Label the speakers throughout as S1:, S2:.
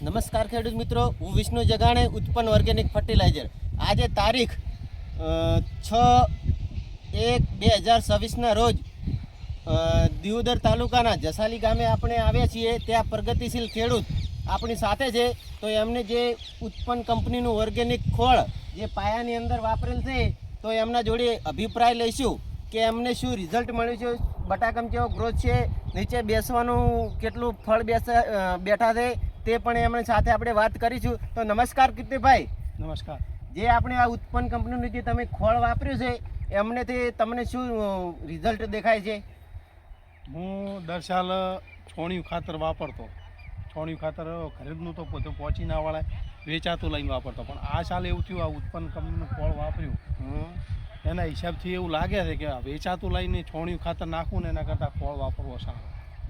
S1: નમસ્કાર ખેડૂત મિત્રો, હું વિષ્ણુ જગાણે, ઉત્પન્ન ઓર્ગેનિક ફર્ટિલાઇઝર. આજે તારીખ 6/1/2026ના રોજ દિયોદર તાલુકાના જસાલી ગામે આપણે આવ્યા છીએ. ત્યાં પ્રગતિશીલ ખેડૂત આપણી સાથે છે. તો એમને જે ઉત્પન્ન કંપનીનું ઓર્ગેનિક ખોળ જે પાયાની અંદર વાપરેલ છે, તો એમના જોડે અભિપ્રાય લઈશું કે એમને શું રિઝલ્ટ મળ્યું છે, બટાકામાં કેવો ગ્રોથ છે, નીચે બેસવાનું કેટલું ફળ બેઠા છે, તે પણ એમની સાથે આપણે વાત કરીશું. તો નમસ્કાર કીર્તિભાઈ.
S2: નમસ્કાર.
S1: જે આપણે આ ઉત્પન્ન કંપનીનું જે તમે ખોળ વાપર્યું છે, એમનેથી તમને શું રિઝલ્ટ દેખાય છે?
S2: હું દર સાલ છોણિયું ખાતર વાપરતો. છોણિયું ખાતર ખરીદનું તો પોતે પહોંચી ના વળે, વેચાતું લઈને વાપરતો. પણ આ સાલ એવું થયું, આ ઉત્પન્ન કંપનીનું ખોળ વાપર્યું એના હિસાબથી એવું લાગે છે કે વેચાતું લઈને છોણિયું ખાતર નાખવું ને એના કરતાં ખોળ વાપરવો સારો.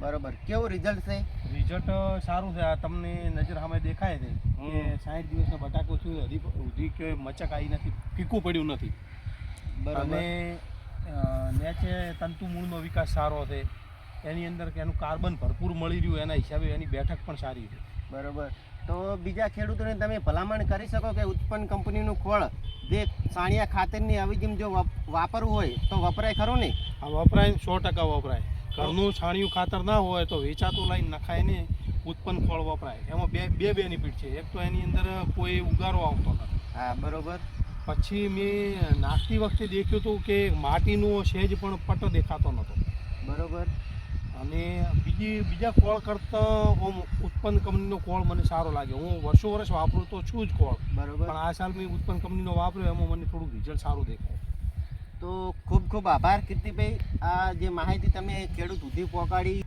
S1: બરોબર. કેવું રિઝલ્ટ છે?
S2: રિઝલ્ટ સારું છે. આ તમને નજર સામે દેખાય છે કે 60 દિવસનો બટાકો છું, હજી કે મચક આવી નથી, ફીકું પડ્યું નથી. અને નેચે તંતુ મૂળનો વિકાસ સારો છે. એની અંદર કે એનું કાર્બન ભરપૂર મળી રહ્યું, એના હિસાબે એની બેઠક પણ સારી છે.
S1: બરોબર. તો બીજા ખેડૂતોને તમે ભલામણ કરી શકો કે ઉત્પન્ન કંપનીનું ખોળ જે છાણિયા ખાતરની અવેજીમ જો વાપરવું હોય તો વપરાય ખરું ને?
S2: આ વપરાય, 100% વપરાય. ઘરનું છાણિયું ખાતર ના હોય તો વેચાતું લાઈને નખાય ને ઉત્પન્ન ખોળ વપરાય. એમાં બે બેનિફિટ છે. એક તો એની અંદર કોઈ ઉગારો આવતો નથી.
S1: હા, બરોબર.
S2: પછી મેં નાખતી વખતે દેખ્યું હતું કે માટીનો સહેજ પણ પટ દેખાતો નહોતો.
S1: બરોબર.
S2: અને બીજા ખોળ કરતાં ઉત્પન્ન કંપનીનો ખોળ મને સારો લાગે. હું વર્ષો વાપરું તો છું જ ખોળ,
S1: બરોબર.
S2: પણ આ સાલ મેં ઉત્પન્ન કંપનીનો વાપર્યો એમાં મને થોડું રિઝલ્ટ સારું દેખાય.
S1: તો ખૂબ ખૂબ આભાર કીર્તિભાઈ. આ જે માહિતી તમે ખેડૂત સુધી પહોંચાડી